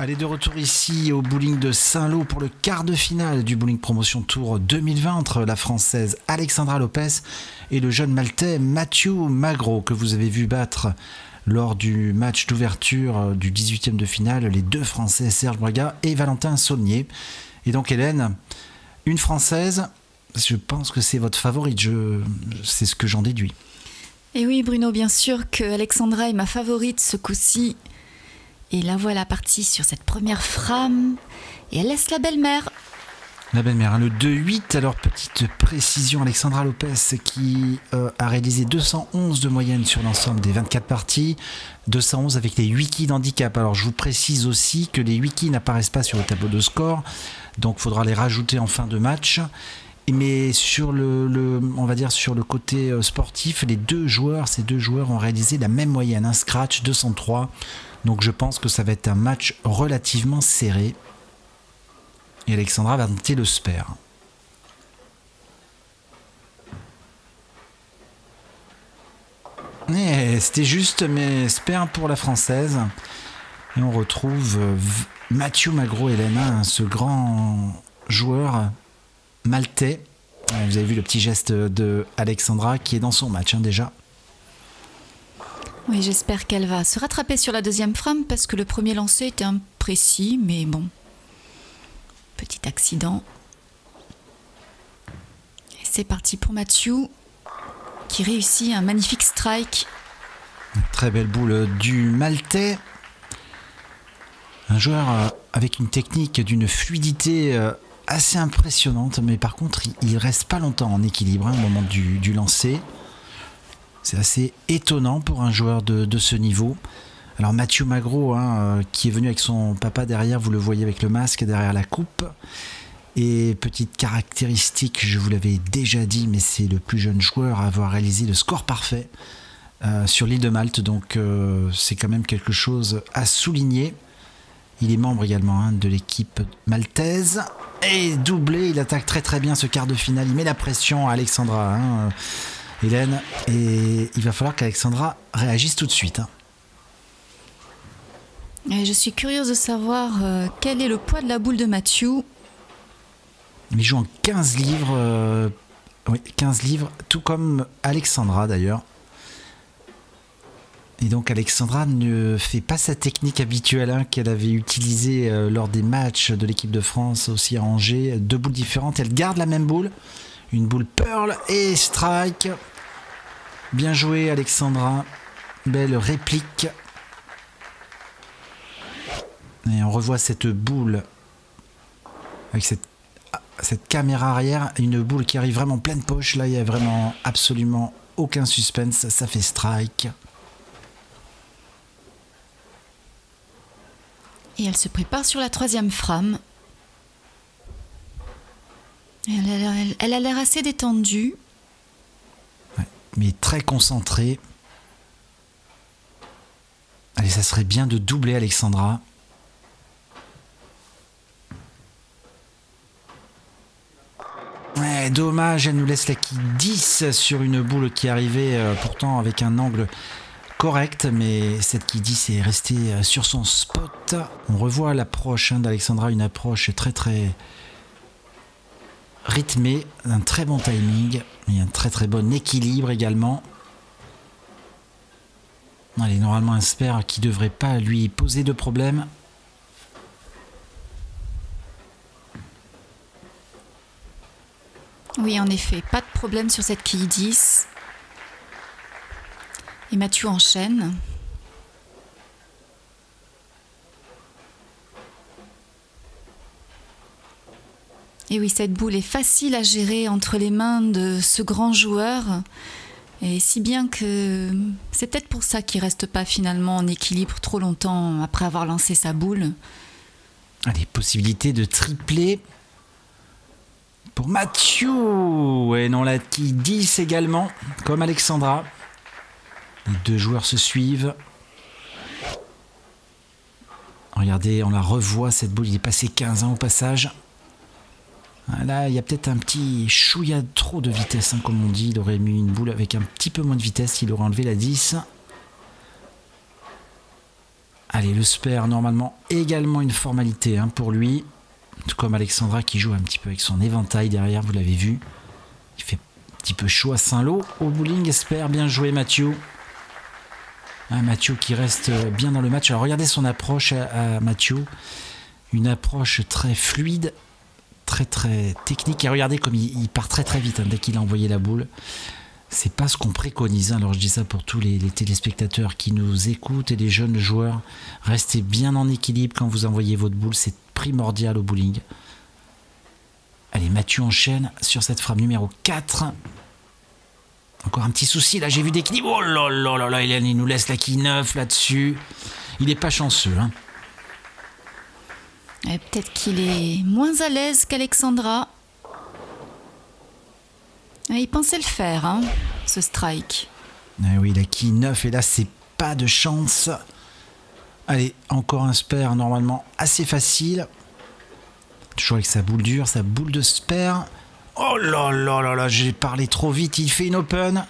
Allez, de retour ici au bowling de Saint-Lô pour le quart de finale du Bowling Promotion Tour 2020 entre la Française Alexandra Lopez et le jeune Maltais Mathieu Magro, que vous avez vu battre lors du match d'ouverture du 18e de finale les deux Français Serge Braga et Valentin Saulnier. Et donc Hélène, une Française, je pense que c'est votre favorite, c'est ce que j'en déduis. Et oui Bruno, bien sûr que Alexandra est ma favorite ce coup-ci. Et la voilà partie sur cette première frame. Et elle laisse la belle-mère. La belle-mère, le 2-8. Alors, petite précision, Alexandra Lopez qui a réalisé 211 de moyenne sur l'ensemble des 24 parties. 211 avec les 8 quilles d'handicap. Alors, je vous précise aussi que les 8 quilles n'apparaissent pas sur le tableau de score. Donc, il faudra les rajouter en fin de match. Mais sur on va dire sur le côté sportif, ces deux joueurs ont réalisé la même moyenne. Un scratch, 203. Donc je pense que ça va être un match relativement serré. Et Alexandra va tenter le spare. Et c'était juste, mais spare pour la Française. Et on retrouve Mathieu Magro, Hélène, ce grand joueur maltais. Vous avez vu le petit geste de Alexandra qui est dans son match déjà. Oui, j'espère qu'elle va se rattraper sur la deuxième frame parce que le premier lancer était imprécis, mais bon. Petit accident. Et c'est parti pour Mathieu qui réussit un magnifique strike. Une très belle boule du Maltais. Un joueur avec une technique d'une fluidité assez impressionnante, mais par contre, il reste pas longtemps en équilibre au moment du lancer. C'est assez étonnant pour un joueur de ce niveau. Alors Mathieu Magro, qui est venu avec son papa derrière, vous le voyez avec le masque derrière la coupe. Et petite caractéristique, je vous l'avais déjà dit, mais c'est le plus jeune joueur à avoir réalisé le score parfait sur l'île de Malte. Donc c'est quand même quelque chose à souligner. Il est membre également de l'équipe maltaise. Et doublé, il attaque très très bien ce quart de finale. Il met la pression à Alexandra, Hélène, et il va falloir qu'Alexandra réagisse tout de suite. Et je suis curieuse de savoir quel est le poids de la boule de Mathieu. Il joue en 15 livres, 15 livres, tout comme Alexandra d'ailleurs. Et donc Alexandra ne fait pas sa technique habituelle qu'elle avait utilisée lors des matchs de l'équipe de France aussi à Angers. Deux boules différentes, elle garde la même boule. Une boule Pearl et strike. Bien joué Alexandra. Belle réplique. Et on revoit cette boule avec cette caméra arrière. Une boule qui arrive vraiment pleine poche. Là, il n'y a vraiment absolument aucun suspense. Ça fait strike. Et elle se prépare sur la troisième frame. Elle a l'air assez détendue. Ouais, mais très concentrée. Allez, ça serait bien de doubler Alexandra. Ouais, dommage, elle nous laisse la quille 10 sur une boule qui arrivait pourtant avec un angle correct, mais cette quille 10 est restée sur son spot. On revoit l'approche d'Alexandra, une approche très très rythmée, un très bon timing et un très très bon équilibre également. Allez, normalement un spare qui devrait pas lui poser de problème. Oui, en effet, pas de problème sur cette quille 10. Et Mathieu enchaîne. Et oui, cette boule est facile à gérer entre les mains de ce grand joueur. Et si bien que c'est peut-être pour ça qu'il ne reste pas finalement en équilibre trop longtemps après avoir lancé sa boule. Allez, possibilité de tripler pour Mathieu. Et non, la qui 10 également, comme Alexandra. Les deux joueurs se suivent. Regardez, on la revoit cette boule, il est passé 15 ans au passage. Là, il y a peut-être un petit chouïa trop de vitesse, comme on dit. Il aurait mis une boule avec un petit peu moins de vitesse, il aurait enlevé la 10. Allez, le spare, normalement, également une formalité pour lui. Tout comme Alexandra qui joue un petit peu avec son éventail derrière, vous l'avez vu. Il fait un petit peu chaud à Saint-Lô au bowling, spare, bien joué Mathieu. Mathieu qui reste bien dans le match. Alors regardez son approche à Mathieu. Une approche très fluide, très très technique. Et regardez comme il part très très vite dès qu'il a envoyé la boule. C'est pas ce qu'on préconise. Alors je dis ça pour tous les téléspectateurs qui nous écoutent et les jeunes joueurs. Restez bien en équilibre quand vous envoyez votre boule. C'est primordial au bowling. Allez, Mathieu enchaîne sur cette frappe numéro 4. Encore un petit souci, là j'ai vu d'équilibre. Oh là là là là, il nous laisse la quille 9 là-dessus. Il n'est pas chanceux. Et peut-être qu'il est moins à l'aise qu'Alexandra. Il pensait le faire, ce strike. Oui, la quille 9, et là c'est pas de chance. Allez, encore un spare normalement assez facile. Toujours avec sa boule dure, sa boule de spare. Oh là là là là, j'ai parlé trop vite, il fait une open.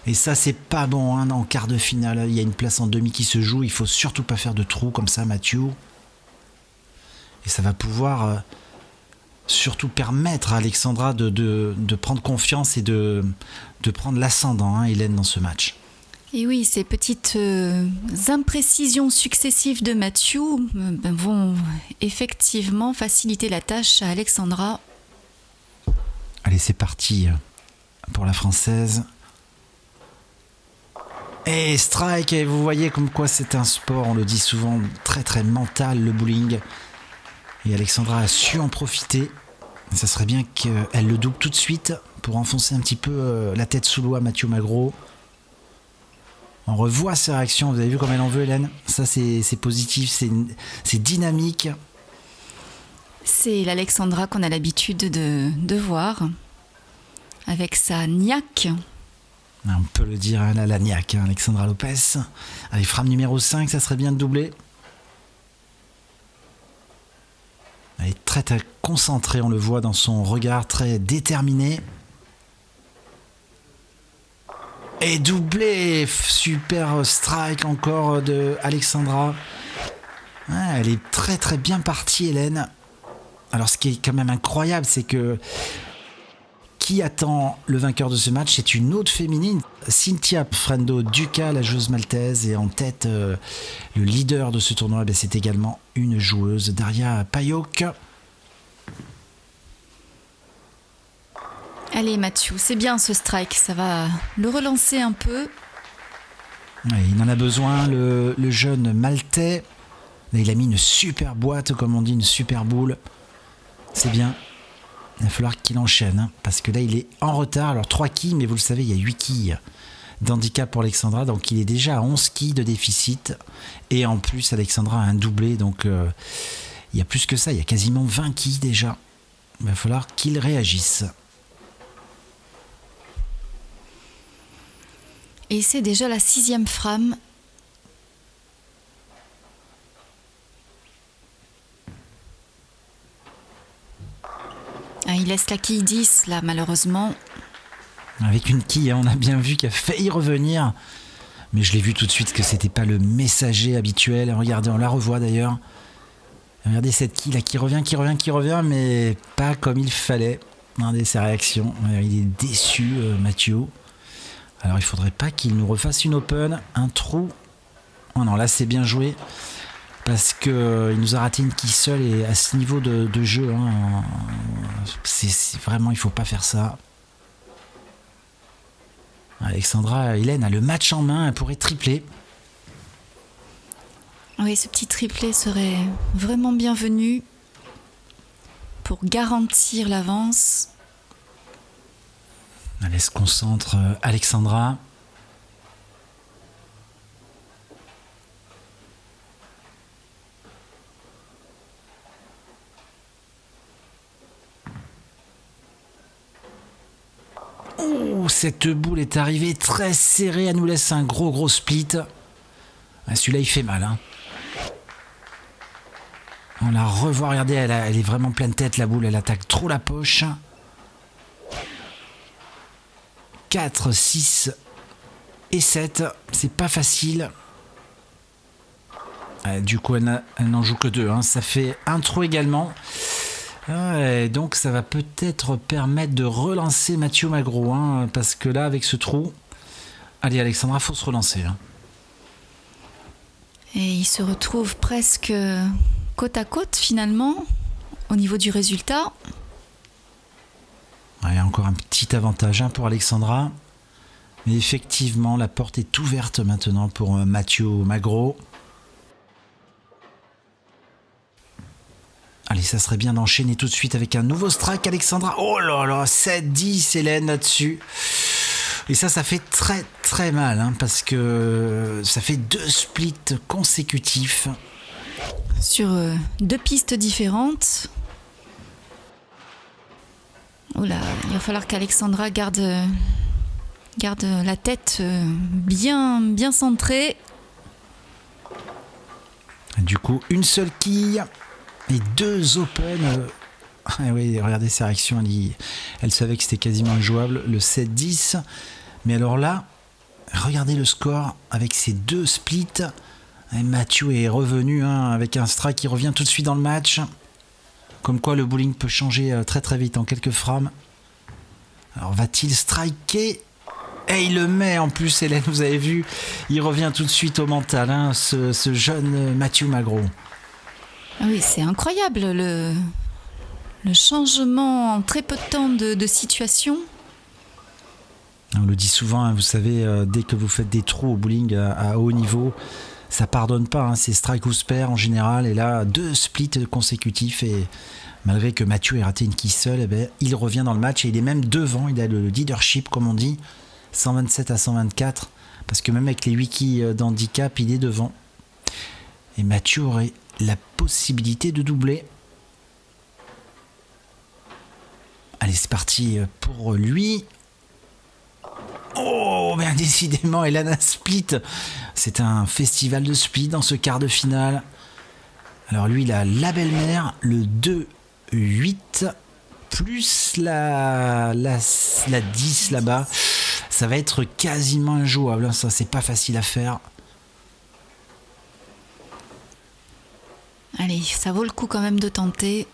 Et ça, c'est pas bon en quart de finale. Il y a une place en demi qui se joue, il faut surtout pas faire de trou comme ça, Mathieu. Et ça va pouvoir surtout permettre à Alexandra de prendre confiance et de prendre l'ascendant, Hélène, dans ce match. Et oui, ces petites imprécisions successives de Mathieu vont effectivement faciliter la tâche à Alexandra. Allez, c'est parti pour la Française. Et strike, et vous voyez comme quoi c'est un sport, on le dit souvent, très très mental, le bowling. Et Alexandra a su en profiter. Ça serait bien qu'elle le double tout de suite pour enfoncer un petit peu la tête sous l'eau à Mathieu Magro. On revoit ses réactions, vous avez vu comme elle en veut, Hélène. Ça c'est positif, c'est dynamique. C'est l'Alexandra qu'on a l'habitude de voir, avec sa niaque. On peut le dire, la niaque, Alexandra Lopez. Allez, frappe numéro 5, ça serait bien de doubler. Elle est très très concentrée, on le voit dans son regard, très déterminé. Et doublé, super strike encore de Alexandra. Elle est très très bien partie, Hélène. Alors ce qui est quand même incroyable, c'est que qui attend le vainqueur de ce match, c'est une autre féminine, Cynthia Frendo Duca, la joueuse maltaise, et en tête le leader de ce tournoi, c'est également une joueuse, Daria Payok. Allez Mathieu, c'est bien ce strike, ça va le relancer un peu. Ouais, il en a besoin, le jeune maltais. Là, il a mis une super boîte, comme on dit, une super boule. C'est bien. Il va falloir qu'il enchaîne, parce que là, il est en retard. Alors, 3 quilles, mais vous le savez, il y a 8 quilles d'handicap pour Alexandra. Donc, il est déjà à 11 quilles de déficit. Et en plus, Alexandra a un doublé. Donc, il y a plus que ça. Il y a quasiment 20 quilles déjà. Il va falloir qu'il réagisse. Et c'est déjà la 6e frame. Il laisse la quille 10, là, malheureusement. Avec une quille, on a bien vu qu'elle a failli revenir. Mais je l'ai vu tout de suite que c'était pas le messager habituel. Regardez, on la revoit d'ailleurs. Regardez cette quille là qui revient, mais pas comme il fallait. Regardez ses réactions. Il est déçu, Mathieu. Alors il faudrait pas qu'il nous refasse une open, un trou. Oh non, là c'est bien joué. Parce qu'il nous a raté une quille seule, et à ce niveau de jeu, c'est vraiment, il faut pas faire ça. Alexandra Hélène a le match en main, elle pourrait tripler. Oui, ce petit triplé serait vraiment bienvenu pour garantir l'avance. Allez, se concentre Alexandra. Oh, cette boule est arrivée très serrée, elle nous laisse un gros split. Ah, celui-là il fait mal, hein. On la revoit, regardez, elle est vraiment pleine tête la boule, elle attaque trop la poche. 4, 6 et 7, c'est pas facile. Du coup, elle n'en joue que 2, hein. Ça fait un trou également. Et donc, ça va peut-être permettre de relancer Mathieu Magro, hein, parce que là, avec ce trou, allez, Alexandra, faut se relancer. Hein. Et il se retrouve presque côte à côte, finalement, au niveau du résultat. Il y a encore un petit avantage, hein, pour Alexandra. Mais effectivement, la porte est ouverte maintenant pour Mathieu Magro. Allez, ça serait bien d'enchaîner tout de suite avec un nouveau strike, Alexandra. Oh là là, 7-10, Hélène, là-dessus. Et ça fait très très mal, hein, parce que ça fait 2 splits consécutifs. Sur 2 pistes différentes. Oula, il va falloir qu'Alexandra garde la tête bien centrée. Du coup, une seule quille et 2 open. Oui, regardez sa réaction, elle savait que c'était quasiment injouable, le 7-10. Mais alors là, regardez le score avec ces 2 splits. Et Mathieu est revenu, hein, avec un strike qui revient tout de suite dans le match. Comme quoi le bowling peut changer très très vite en quelques frames. Alors va-t-il striker? Et il le met en plus, Hélène, vous avez vu, il revient tout de suite au mental, hein, ce jeune Mathieu Magro. Oui, c'est incroyable le changement en très peu de temps de situation. On le dit souvent, hein, vous savez, dès que vous faites des trous au bowling à haut niveau, ça pardonne pas, hein, c'est strike ou spare en général. Et là, 2 splits consécutifs, et malgré que Mathieu ait raté une quille seule, eh ben, il revient dans le match et il est même devant, il a le leadership comme on dit, 127 à 124, parce que même avec les 8 quilles d'handicap, il est devant. Et Mathieu aurait la possibilité de doubler. Allez, c'est parti pour lui. Oh, bien décidément, Elana split. C'est un festival de split dans ce quart de finale. Alors lui, il a la belle-mère, le 2-8, plus la 10 là-bas. Ça va être quasiment injouable. Ça, c'est pas facile à faire. Allez, ça vaut le coup quand même de tenter.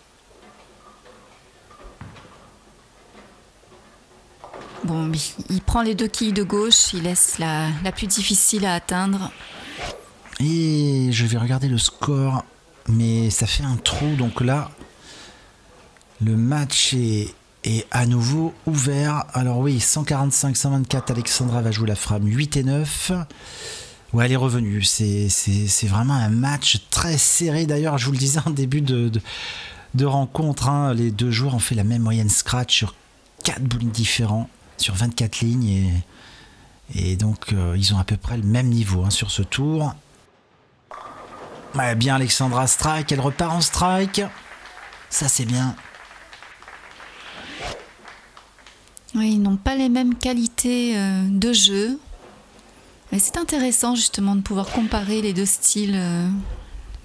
Bon, il prend les 2 quilles de gauche, il laisse la plus difficile à atteindre. Et je vais regarder le score, mais ça fait un trou, donc là, le match est à nouveau ouvert. Alors oui, 145-124, Alexandra va jouer la frame 8 et 9. Ouais, elle est revenue. C'est vraiment un match très serré. D'ailleurs, je vous le disais en début de rencontre, hein, les 2 joueurs ont fait la même moyenne scratch sur 4 bowling différents, sur 24 lignes. Et donc, ils ont à peu près le même niveau, hein, sur ce tour. Ouais, bien Alexandra strike, elle repart en strike. Ça, c'est bien. Oui, ils n'ont pas les mêmes qualités de jeu. Mais c'est intéressant justement de pouvoir comparer les 2 styles,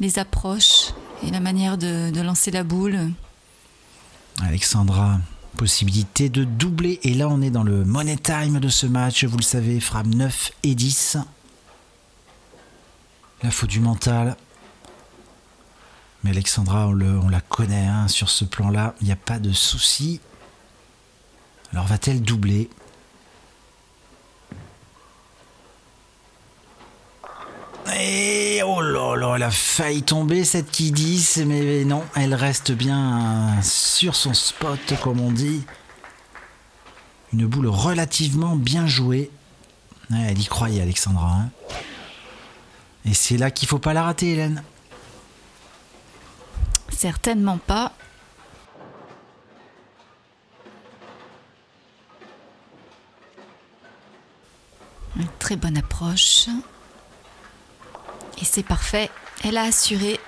les approches et la manière de lancer la boule. Alexandra, possibilité de doubler. Et là, on est dans le money time de ce match. Vous le savez, frame 9 et 10. Là, il faut du mental. Mais Alexandra, on la connaît, hein, sur ce plan-là. Il n'y a pas de souci. Alors, va-t-elle doubler ? Et oh là là, elle a failli tomber cette quille 10, mais non, elle reste bien sur son spot, comme on dit. Une boule relativement bien jouée. Ouais, elle y croyait, Alexandra. Hein. Et c'est là qu'il faut pas la rater, Hélène. Certainement pas. Une très bonne approche. Et c'est parfait. Elle a assuré.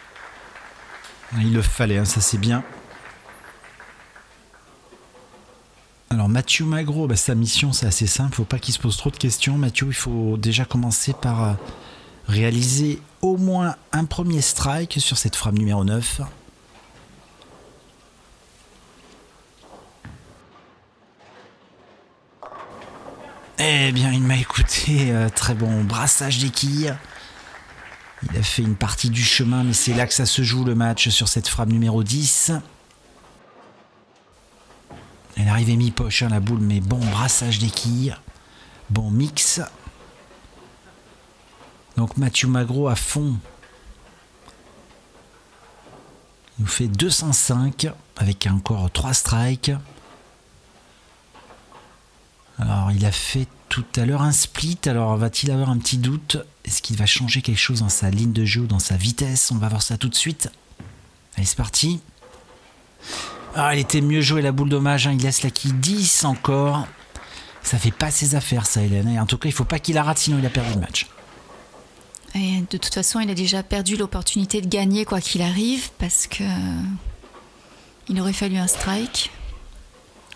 Il le fallait, hein, ça c'est bien. Alors Mathieu Magro, sa mission c'est assez simple, faut pas qu'il se pose trop de questions. Mathieu, il faut déjà commencer par réaliser au moins un premier strike sur cette frappe numéro 9. Eh bien, il m'a écouté, très bon brassage des quilles. Il a fait une partie du chemin, mais c'est là que ça se joue le match sur cette frappe numéro 10. Elle arrivait mi-poche, hein, la boule, mais bon brassage des quilles. Bon mix. Donc Mathieu Magro à fond. Il nous fait 205 avec encore 3 strikes. Alors il a fait tout à l'heure un split, alors va-t-il avoir un petit doute? Est-ce qu'il va changer quelque chose dans sa ligne de jeu ou dans sa vitesse? On va voir ça tout de suite. Allez, c'est parti. Ah, il était mieux joué la boule dommage, hein. Il laisse la quille 10 encore. Ça fait pas ses affaires ça, Hélène. Et en tout cas, il faut pas qu'il la rate, sinon il a perdu le match. Et de toute façon, il a déjà perdu l'opportunité de gagner quoi qu'il arrive, parce que il aurait fallu un strike.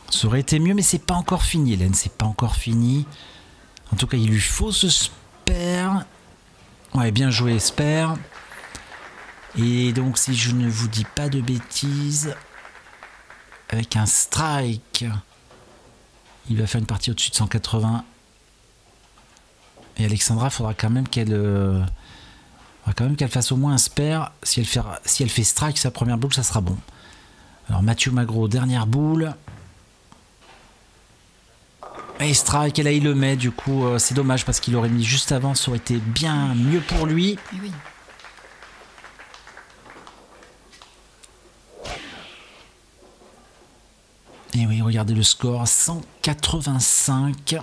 Ça aurait été mieux, mais c'est pas encore fini, Hélène. C'est pas encore fini. En tout cas, il lui faut ce spare. Ouais, bien joué, spare. Et donc, si je ne vous dis pas de bêtises, avec un strike, il va faire une partie au-dessus de 180. Et Alexandra, il faudra quand même qu'elle fasse au moins un spare. Si elle fait strike sa première boule, ça sera bon. Alors Mathieu Magro, dernière boule. Et strike, et là il le met, du coup c'est dommage parce qu'il aurait mis juste avant, ça aurait été bien mieux pour lui. Et oui. Et oui, regardez le score, 185.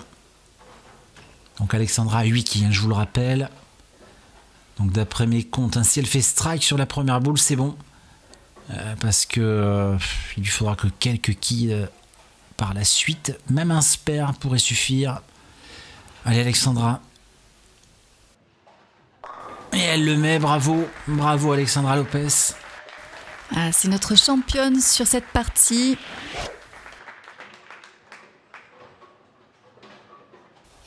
Donc Alexandra a 8 quilles, je vous le rappelle. Donc d'après mes comptes, si elle fait strike sur la première boule, c'est bon. Parce que il lui faudra que quelques quilles par la suite. Même un spare pourrait suffire. Allez Alexandra. Et elle le met, bravo. Bravo Alexandra Lopez. Ah, c'est notre championne sur cette partie.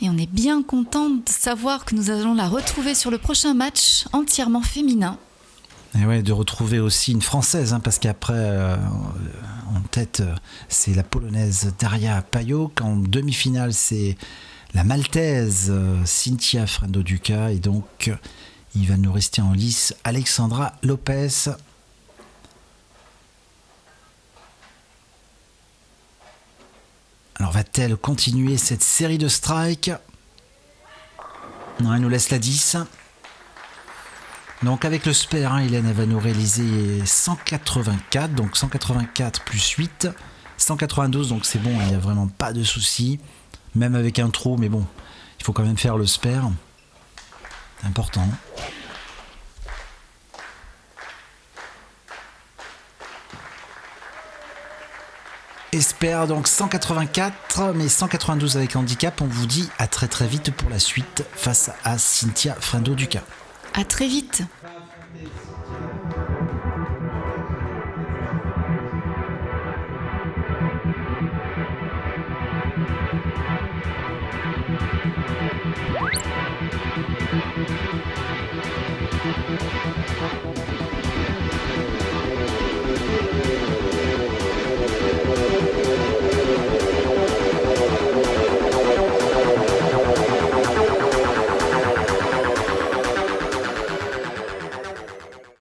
Et on est bien content de savoir que nous allons la retrouver sur le prochain match entièrement féminin. Et ouais, de retrouver aussi une Française, hein, parce qu'après, en tête, c'est la Polonaise Daria Pajot. En demi-finale, c'est la Maltaise Cynthia Frendo-Duca. Et donc, il va nous rester en lice Alexandra Lopez. Alors, va-t-elle continuer cette série de strikes? Non, elle nous laisse la 10. Donc avec le spare, hein, Hélène elle va nous réaliser 184, donc 184 plus 8, 192, donc c'est bon, il n'y a vraiment pas de souci, même avec un trou, mais bon, il faut quand même faire le spare, c'est important. Et spare donc 184, mais 192 avec handicap, on vous dit à très très vite pour la suite face à Cynthia Frendo-Duca. À très vite.